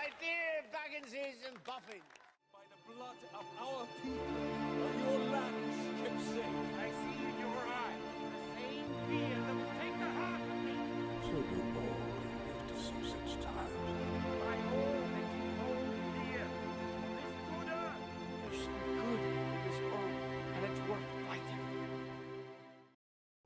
My dear Bagginses and Buffins. By the blood of our people, are your lands kept safe? I see in your eyes the same fear that will take the heart of me. So do all who live to see such times. By all that you hold dear, this good earth. There's some good in this earth, and it's worth fighting.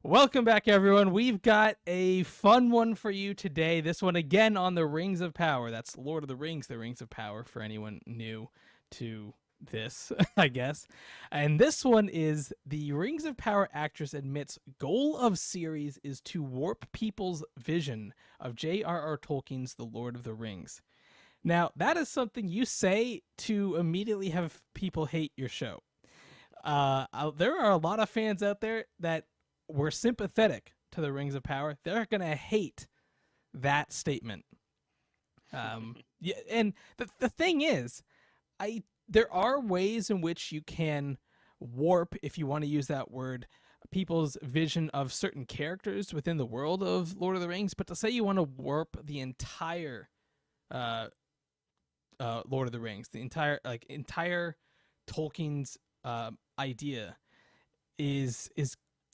Welcome back, everyone. We've got a fun one for you today. This one again on the Rings of Power. That's Lord of the Rings of Power, for anyone new to this, I guess. And this one is the Rings of Power actress admits goal of series is to warp people's vision of J.R.R. Tolkien's The Lord of the Rings. Now, that is something you say to immediately have people hate your show. There are a lot of fans out there that were sympathetic to the Rings of Power. They're going to hate that statement. Yeah, and the thing is, there are ways in which you can warp, if you want to use that word, people's vision of certain characters within the world of Lord of the Rings. But to say you want to warp the entire Lord of the Rings, the entire Tolkien's idea is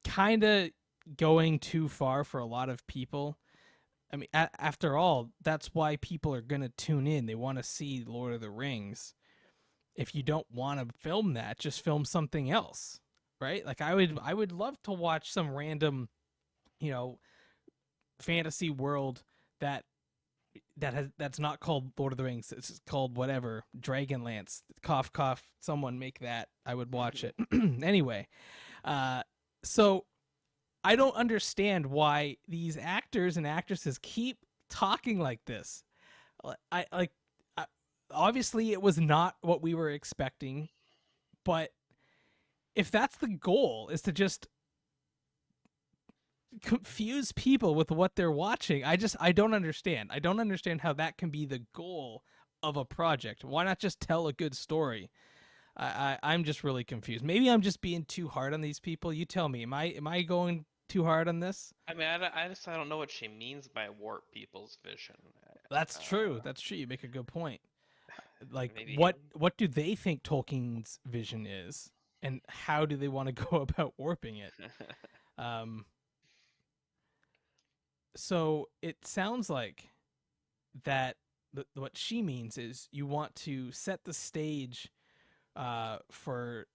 kind of going too far for a lot of people. I mean, after all, that's why people are going to tune in. They want to see Lord of the Rings. If you don't want to film that, just film something else, right? Like I would love to watch some random, fantasy world that's not called Lord of the Rings. It's called whatever, Dragonlance. Cough, cough. Someone make that. I would watch it. Anyway, so I don't understand why these actors and actresses keep talking like this. Obviously it was not what we were expecting, but if that's the goal, is to just confuse people with what they're watching, I don't understand. I don't understand how that can be the goal of a project. Why not just tell a good story? I'm just really confused. Maybe I'm just being too hard on these people. You tell me. Am I going too hard on this? I mean, I don't know what she means by warp people's vision. That's true. That's true. You make a good point. Like, Maybe. what do they think Tolkien's vision is, and how do they want to go about warping it? So it sounds like that what she means is you want to set the stage for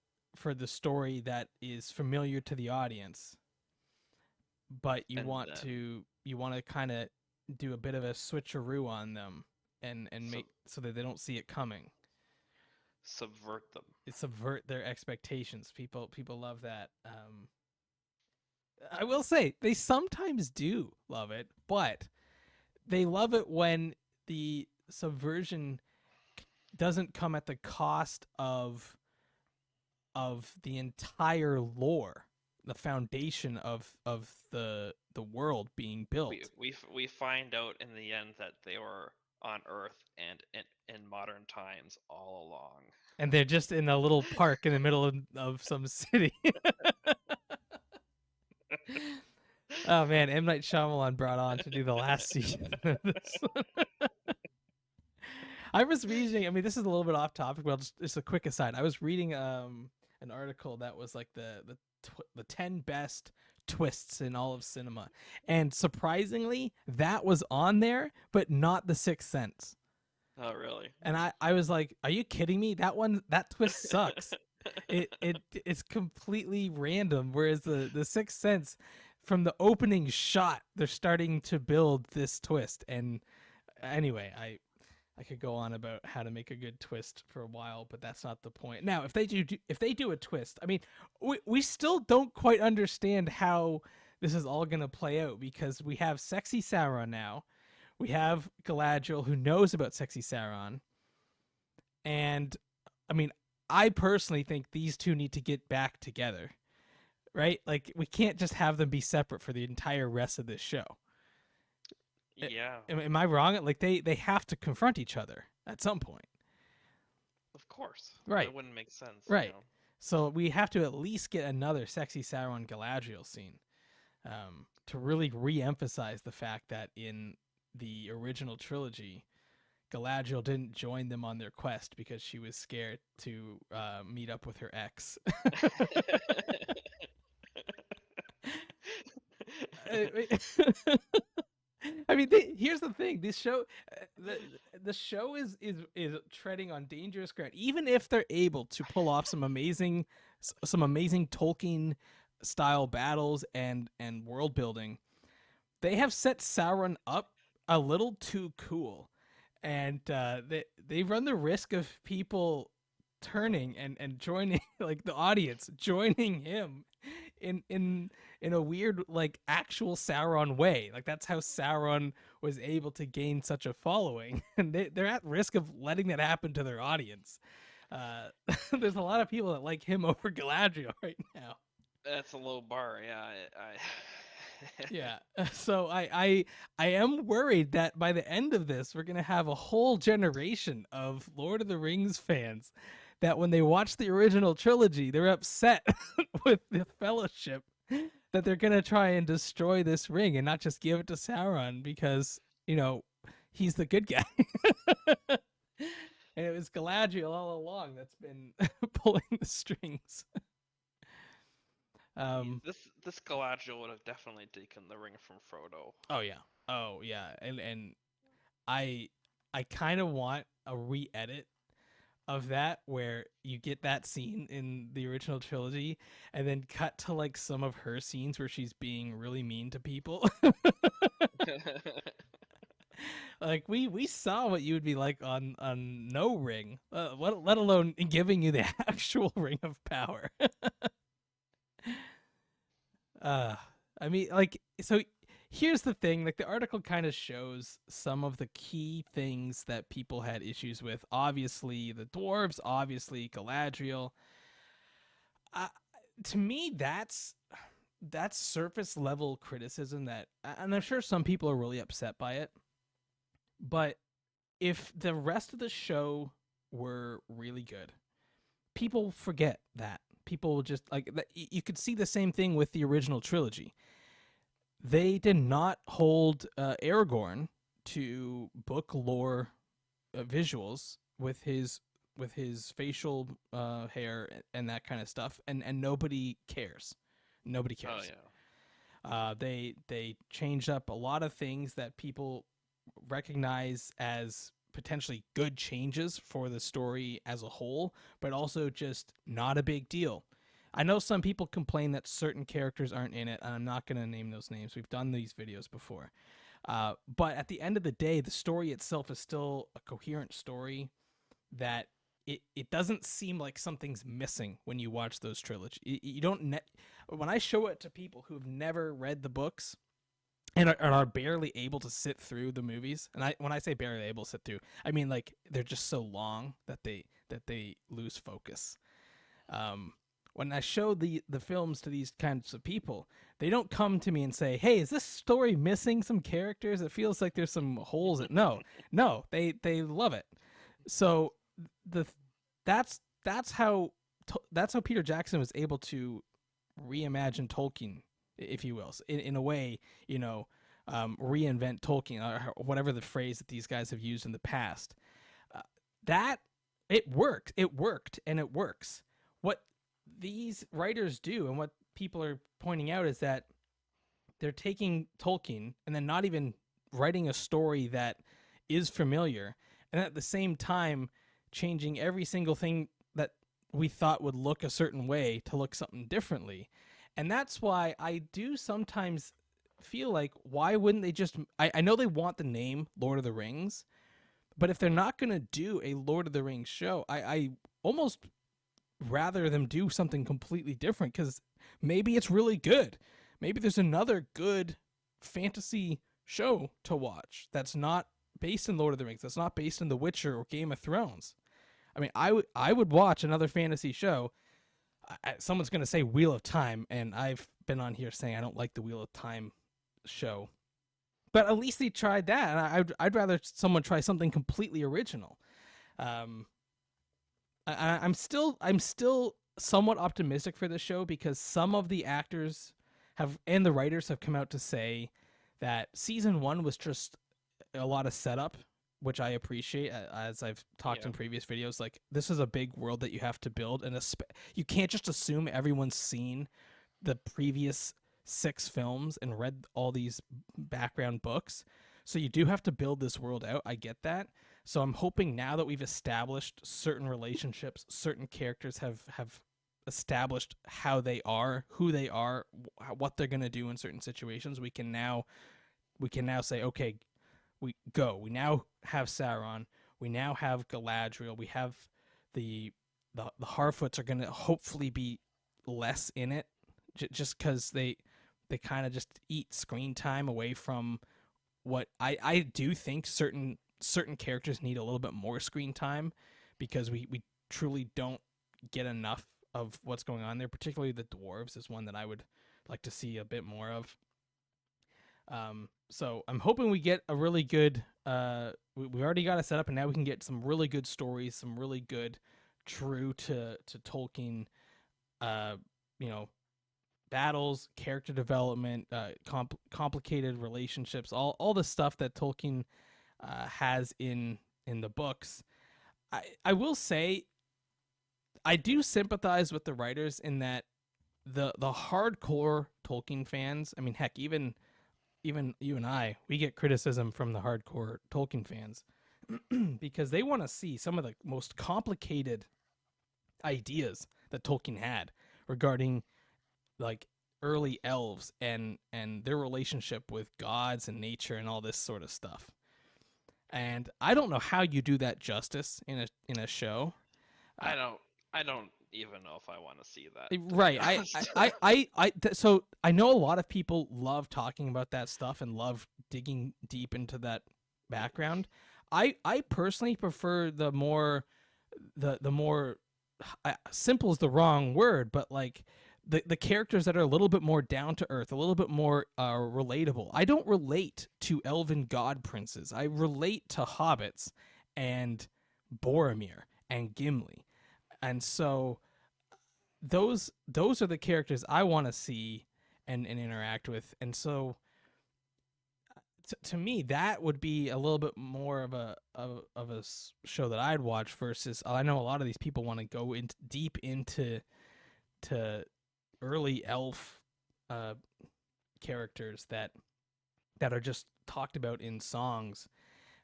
the story that is familiar to the audience, but you want to kind of do a bit of a switcheroo on them and make so that they don't see it coming. Subvert them. Subvert their expectations. People love that. I will say they sometimes do love it, but they love it when the subversion doesn't come at the cost of the entire lore, the foundation of the world being built. We find out in the end that they were on Earth and in modern times all along. And they're just in a little park in the middle of some city. Oh man, M. Night Shyamalan brought on to do the last season of this one. I was reading, I mean, this is a little bit off topic, but just a quick aside. I was reading an article that was like the 10 best twists in all of cinema. And surprisingly, that was on there, but not The Sixth Sense. Oh, really? And I was like, are you kidding me? That twist sucks. It's completely random. Whereas the Sixth Sense, from the opening shot, they're starting to build this twist. And anyway, I could go on about how to make a good twist for a while, but that's not the point. Now, if they do a twist, I mean, we still don't quite understand how this is all going to play out, because we have sexy Sauron now. We have Galadriel, who knows about sexy Sauron. And I mean, I personally think these two need to get back together, right? Like, we can't just have them be separate for the entire rest of this show. Yeah. Am I wrong? Like, they have to confront each other at some point. Of course. Right. That wouldn't make sense. Right. So we have to at least get another sexy Sauron Galadriel scene to really re-emphasize the fact that in the original trilogy, Galadriel didn't join them on their quest because she was scared to meet up with her ex. I mean, here's the thing: this show, the show is treading on dangerous ground. Even if they're able to pull off some amazing Tolkien style battles and world building, they have set Sauron up a little too cool, and they run the risk of people turning and joining, like the audience joining him in a weird, like, actual Sauron way. Like, that's how Sauron was able to gain such a following, and they're at risk of letting that happen to their audience. There's a lot of people that like him over Galadriel right now. That's a low bar, yeah. Yeah. So I am worried that by the end of this, we're gonna have a whole generation of Lord of the Rings fans that when they watch the original trilogy, they're upset with the Fellowship that they're gonna try and destroy this ring and not just give it to Sauron because, you know, he's the good guy. And it was Galadriel all along that's been pulling the strings. This Galadriel would have definitely taken the ring from Frodo. Oh yeah, and I kind of want a re-edit of that where you get that scene in the original trilogy and then cut to like some of her scenes where she's being really mean to people. Like we saw what you would be like on no ring, let alone giving you the actual ring of power. I mean, like, so here's the thing, like the article kind of shows some of the key things that people had issues with. Obviously the dwarves, obviously Galadriel. To me, that's surface level criticism that, and I'm sure some people are really upset by it, but if the rest of the show were really good, people forget that. People just like that. You could see the same thing with the original trilogy. They did not hold Aragorn to book lore visuals with his facial hair and that kind of stuff, and nobody cares. Nobody cares. Oh yeah. They changed up a lot of things that people recognize as potentially good changes for the story as a whole, but also just not a big deal. I know some people complain that certain characters aren't in it, and I'm not going to name those names. We've done these videos before. But at the end of the day, the story itself is still a coherent story that it doesn't seem like something's missing when you watch those trilogies. You don't when I show it to people who've never read the books and are barely able to sit through the movies, and when I say barely able to sit through, I mean like they're just so long that they lose focus. When I show the films to these kinds of people, they don't come to me and say, "Hey, is this story missing some characters? It feels like there's some holes." No, they love it. So that's how Peter Jackson was able to reimagine Tolkien, if you will, in a way, you know, reinvent Tolkien, or whatever the phrase that these guys have used in the past. That it worked, and it works. What these writers do, and what people are pointing out, is that they're taking Tolkien and then not even writing a story that is familiar, and at the same time changing every single thing that we thought would look a certain way to look something differently. And that's why I do sometimes feel like, why wouldn't they just... I know they want the name Lord of the Rings, but if they're not going to do a Lord of the Rings show, I almost rather them do something completely different, because maybe it's really good. Maybe there's another good fantasy show to watch that's not based in Lord of the Rings, that's not based in The Witcher or Game of Thrones. I mean, I would watch another fantasy show. Someone's going to say Wheel of Time, and I've been on here saying I don't like the Wheel of Time show. But at least they tried that, and I'd rather someone try something completely original. I'm still somewhat optimistic for this show, because some of the actors and the writers have come out to say that season 1 was just a lot of setup which I appreciate, as I've talked Yeah. in previous videos. Like, this is a big world that you have to build, and you can't just assume everyone's seen the previous 6 films and read all these background books. So you do have to build this world out. I get that. So I'm hoping now that we've established certain relationships, certain characters have established how they are, who they are, what they're going to do in certain situations, we can now say, okay, we now have Sauron, we now have Galadriel, we have the Harfoots are going to hopefully be less in it, just because they kind of just eat screen time away from what I do think certain characters need a little bit more screen time, because we truly don't get enough of what's going on there. Particularly the dwarves is one that I would like to see a bit more of. So I'm hoping we get a really good, we already got it set up, and now we can get some really good stories, some really good, true to Tolkien, battles, character development, complicated relationships, all the stuff that Tolkien has in the books. I will say, I do sympathize with the writers in that the hardcore Tolkien fans, I mean, heck, even you and I, we get criticism from the hardcore Tolkien fans because they want to see some of the most complicated ideas that Tolkien had regarding, like, early elves and their relationship with gods and nature and all this sort of stuff. And I don't know how you do that justice in a show. I don't even know if I want to see that. Right. So I know a lot of people love talking about that stuff and love digging deep into that background. I personally prefer the more simple is the wrong word, but like the characters that are a little bit more down to earth, a little bit more relatable. I don't relate to elven god princes. I relate to hobbits and Boromir and Gimli. And so those are the characters I want to see and interact with. And so to me, that would be a little bit more of a show that I'd watch versus, I know a lot of these people want to go deep into early elf characters that are just talked about in songs.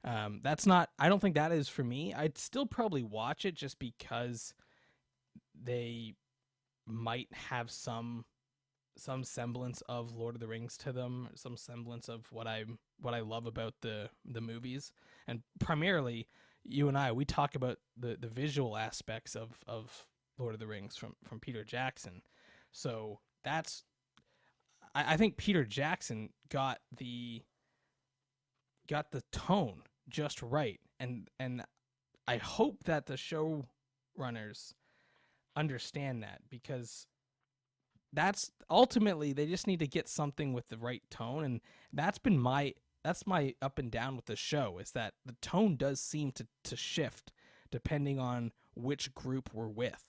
That's not, I don't think that is for me. I'd still probably watch it just because they might have some semblance of Lord of the Rings to them, some semblance of what I love about the movies. And primarily, you and I, we talk about the visual aspects of Lord of the Rings from Peter Jackson. So that's, I think Peter Jackson got the tone just right, and I hope that the showrunners understand that, because that's ultimately, they just need to get something with the right tone. And that's my up and down with the show, is that the tone does seem to shift depending on which group we're with,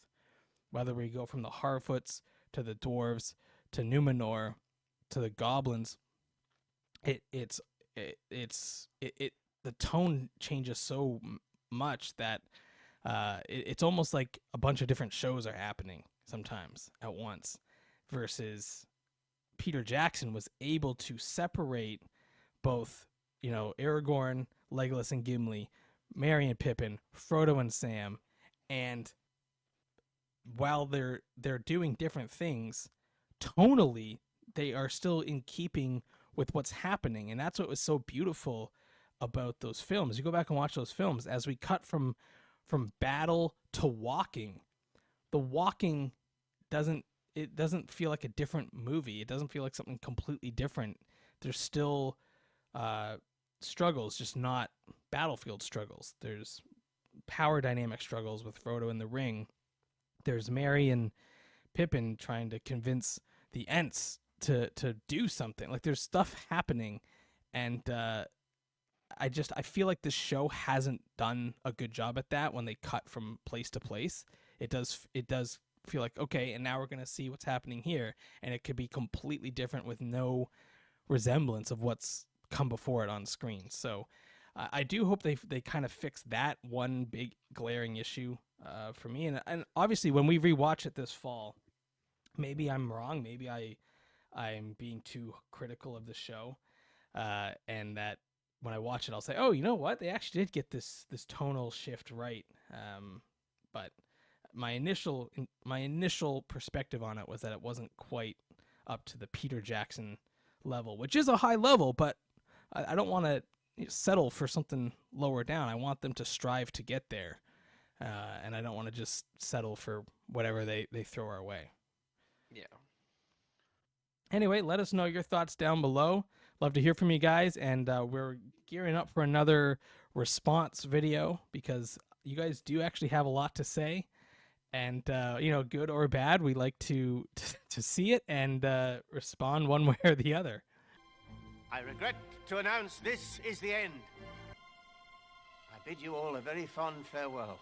whether we go from the Harfoots to the dwarves to Numenor to the goblins. The tone changes so much that it's almost like a bunch of different shows are happening sometimes at once, versus Peter Jackson was able to separate both, Aragorn, Legolas and Gimli, Merry and Pippin, Frodo and Sam, and while they're doing different things, tonally they are still in keeping with what's happening. And that's what was so beautiful about those films. You go back and watch those films, as we cut from battle to walking, the walking doesn't feel like a different movie. It doesn't feel like something completely different. There's still struggles, just not battlefield struggles. There's power dynamic struggles with Frodo in the ring. There's Merry and Pippin trying to convince the Ents to do something. Like, there's stuff happening, and I feel like this show hasn't done a good job at that. When they cut from place to place, it does feel like, okay, and now we're going to see what's happening here, and it could be completely different with no resemblance of what's come before it on screen. So I do hope they kind of fix that one big glaring issue for me. And obviously, when we rewatch it this fall, maybe I'm wrong. Maybe I'm being too critical of the show, and that when I watch it, I'll say, "Oh, you know what? They actually did get this tonal shift right." But my initial perspective on it was that it wasn't quite up to the Peter Jackson level, which is a high level, but I don't want to settle for something lower down. I want them to strive to get there, and I don't want to just settle for whatever they throw our way. Yeah. Anyway, let us know your thoughts down below. Love to hear from you guys, and we're gearing up for another response video because you guys do actually have a lot to say, and good or bad, we like to see it and respond one way or the other. I regret to announce this is the end. I bid you all a very fond farewell.